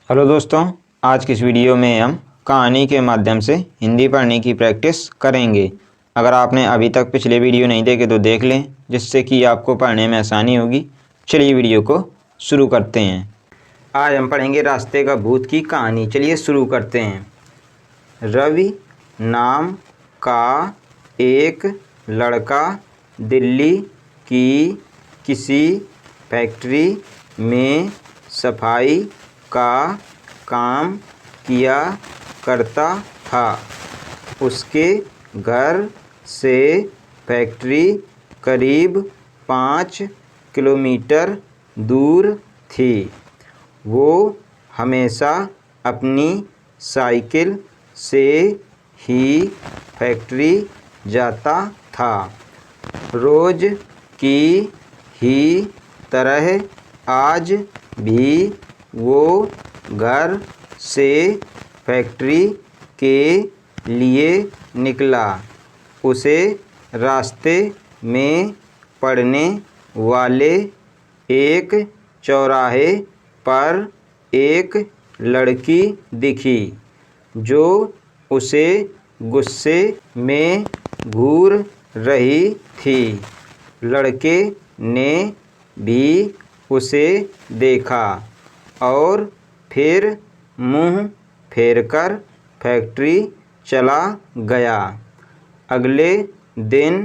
Hello दोस्तों, आज की इस वीडियो में हम कहानी के माध्यम से हिंदी पढ़ने की प्रैक्टिस करेंगे। अगर आपने अभी तक पिछले वीडियो नहीं देखे तो देख लें, जिससे कि आपको पढ़ने में आसानी होगी। चलिए वीडियो को शुरू करते हैं। आज हम पढ़ेंगे रास्ते का भूत की कहानी। चलिए शुरू करते हैं। रवि नाम का एक लड़का दिल्ली की किसी फैक्ट्री में सफाई का काम किया करता था। उसके घर से फैक्ट्री करीब 5 किलोमीटर दूर थी। वो हमेशा अपनी साइकिल से ही फैक्ट्री जाता था। रोज़ की ही तरह आज भी वो घर से फैक्ट्री के लिए निकला। उसे रास्ते में पड़ने वाले एक चौराहे पर एक लड़की दिखी, जो उसे गुस्से में घूर रही थी। लड़के ने भी उसे देखा और फिर मुंह फेरकर फैक्ट्री चला गया। अगले दिन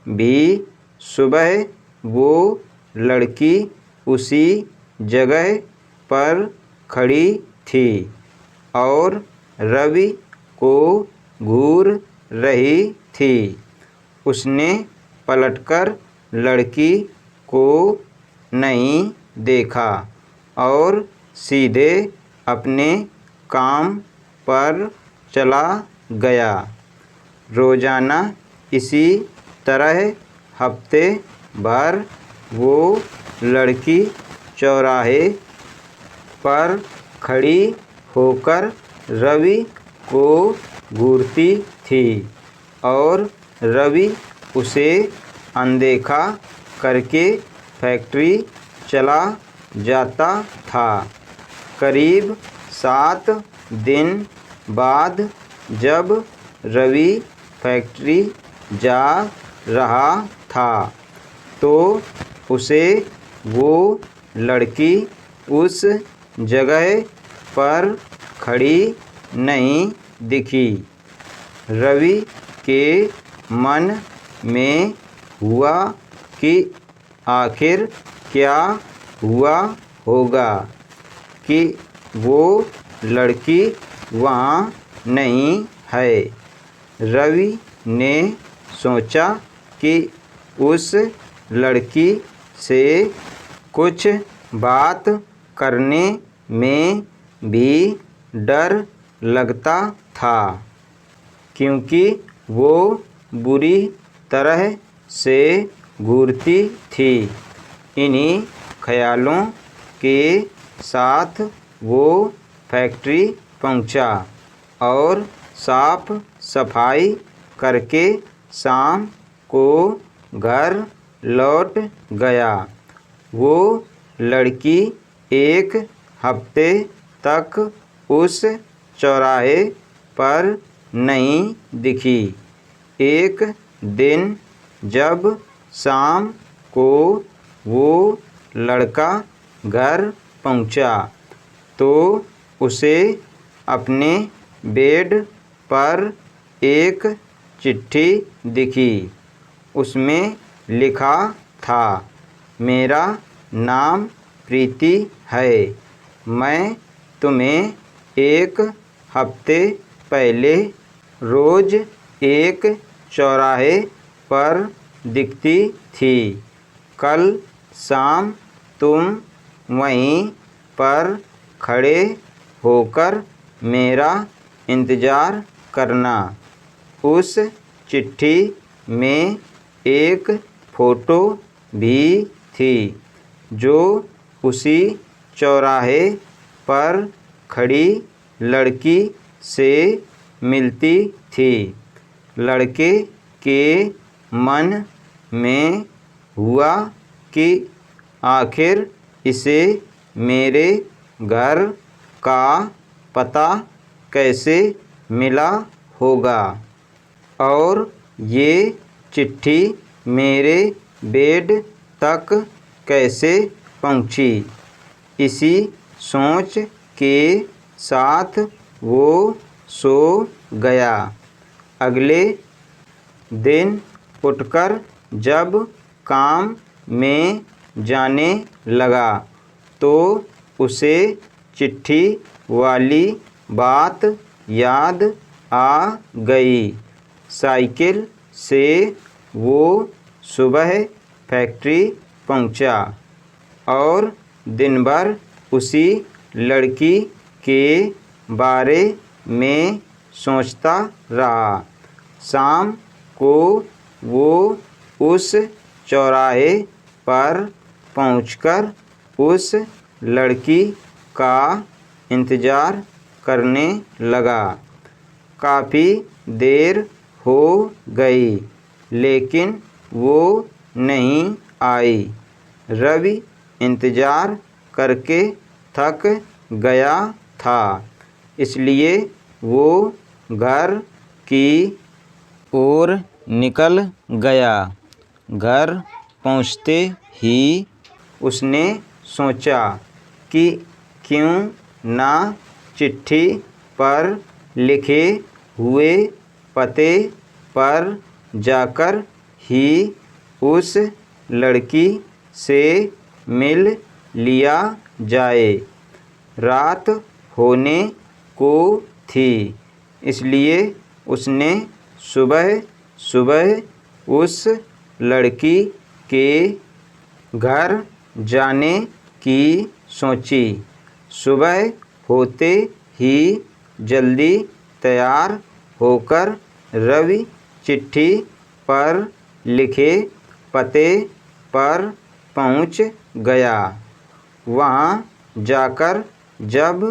भी सुबह वो लड़की उसी जगह पर खड़ी थी और रवि को घूर रही थी। उसने पलटकर लड़की को नहीं देखा और सीधे अपने काम पर चला गया। रोज़ाना इसी तरह हफ्ते भर वो लड़की चौराहे पर खड़ी होकर रवि को घूरती थी और रवि उसे अनदेखा करके फैक्ट्री चला जाता था। करीब 7 दिन बाद जब रवि फैक्ट्री जा रहा था तो उसे वो लड़की उस जगह पर खड़ी नहीं दिखी। रवि के मन में हुआ कि आखिर क्या हुआ होगा कि वो लड़की वहाँ नहीं है। रवि ने सोचा कि उस लड़की से कुछ बात करने में भी डर लगता था, क्योंकि वो बुरी तरह से घूरती थी। इन्हीं ख्यालों के साथ वो फैक्ट्री पहुंचा और साफ सफाई करके शाम को घर लौट गया। वो लड़की एक हफ्ते तक उस चौराहे पर नहीं दिखी। एक दिन जब शाम को वो लड़का घर पहुंचा तो उसे अपने बेड पर एक चिट्ठी दिखी। उसमें लिखा था, मेरा नाम प्रीति है। मैं तुम्हें एक हफ्ते पहले रोज़ एक चौराहे पर दिखती थी। कल शाम तुम वहीं पर खड़े होकर मेरा इंतज़ार करना। उस चिट्ठी में एक फ़ोटो भी थी, जो उसी चौराहे पर खड़ी लड़की से मिलती थी। लड़के के मन में हुआ कि आखिर इसे मेरे घर का पता कैसे मिला होगा और ये चिट्ठी मेरे बेड तक कैसे पहुंची। इसी सोच के साथ वो सो गया। अगले दिन उठकर जब काम में जाने लगा तो उसे चिट्ठी वाली बात याद आ गई। साइकिल से वो सुबह फैक्ट्री पहुंचा और दिन भर उसी लड़की के बारे में सोचता रहा। शाम को वो उस चौराहे पर पहुंचकर उस लड़की का इंतज़ार करने लगा। काफ़ी देर हो गई लेकिन वो नहीं आई। रवि इंतज़ार करके थक गया था, इसलिए वो घर की ओर निकल गया। घर पहुंचते ही उसने सोचा कि क्यों ना चिट्ठी पर लिखे हुए पते पर जाकर ही उस लड़की से मिल लिया जाए। रात होने को थी, इसलिए उसने सुबह सुबह उस लड़की के घर जाने की सोची। सुबह होते ही जल्दी तैयार होकर रवि चिट्ठी पर लिखे पते पर पहुंच गया। वहां जाकर जब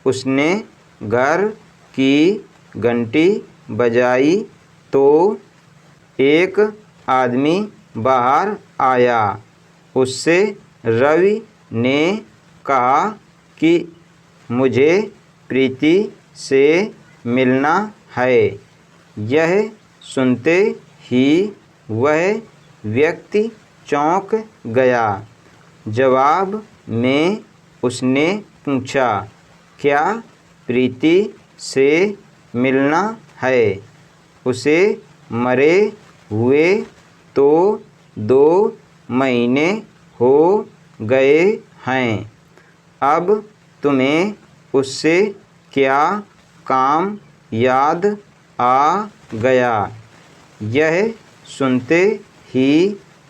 उसने घर की घंटी बजाई तो एक आदमी बाहर आया। उससे रवि ने कहा कि मुझे प्रीति से मिलना है। यह सुनते ही वह व्यक्ति चौंक गया। जवाब में उसने पूछा, क्या प्रीति से मिलना है? उसे मरे हुए तो 2 महीने हो गए हैं। अब तुम्हें उससे क्या काम याद आ गया? यह सुनते ही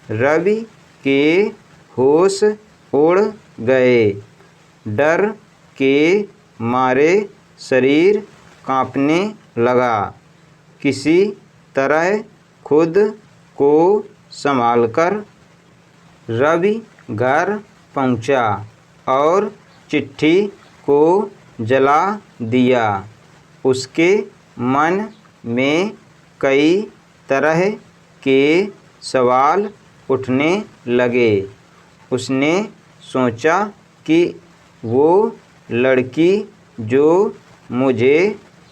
रवि के होश उड़ गए। डर के मारे शरीर कांपने लगा। किसी तरह खुद को संभालकर रवि घर पहुंचा और चिट्ठी को जला दिया। उसके मन में कई तरह के सवाल उठने लगे। उसने सोचा कि वो लड़की जो मुझे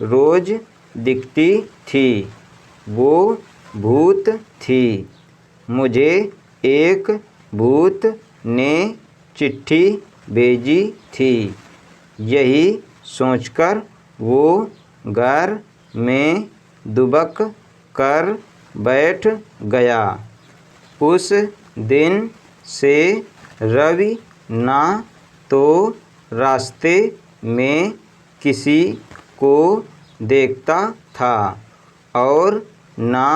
रोज़ दिखती थी वो भूत थी। मुझे एक भूत ने चिट्ठी भेजी थी। यही सोचकर वो घर में दुबक कर बैठ गया। उस दिन से रवि ना तो रास्ते में किसी को देखता था और ना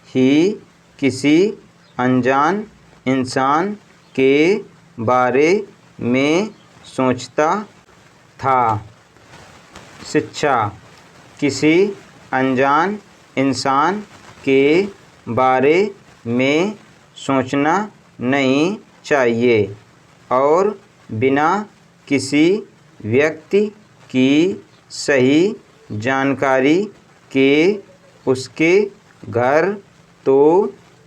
ही किसी अनजान इंसान के बारे में सोचता था। शिक्षा: किसी अनजान इंसान के बारे में सोचना नहीं चाहिए और बिना किसी व्यक्ति की सही जानकारी के उसके घर तो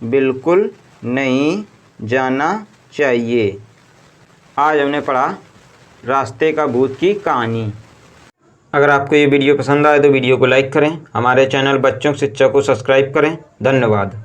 बिल्कुल नहीं जाना चाहिए। आज हमने पढ़ा रास्ते का भूत की कहानी। अगर आपको ये वीडियो पसंद आए तो वीडियो को लाइक करें। हमारे चैनल बच्चों की शिक्षा को सब्सक्राइब करें। धन्यवाद।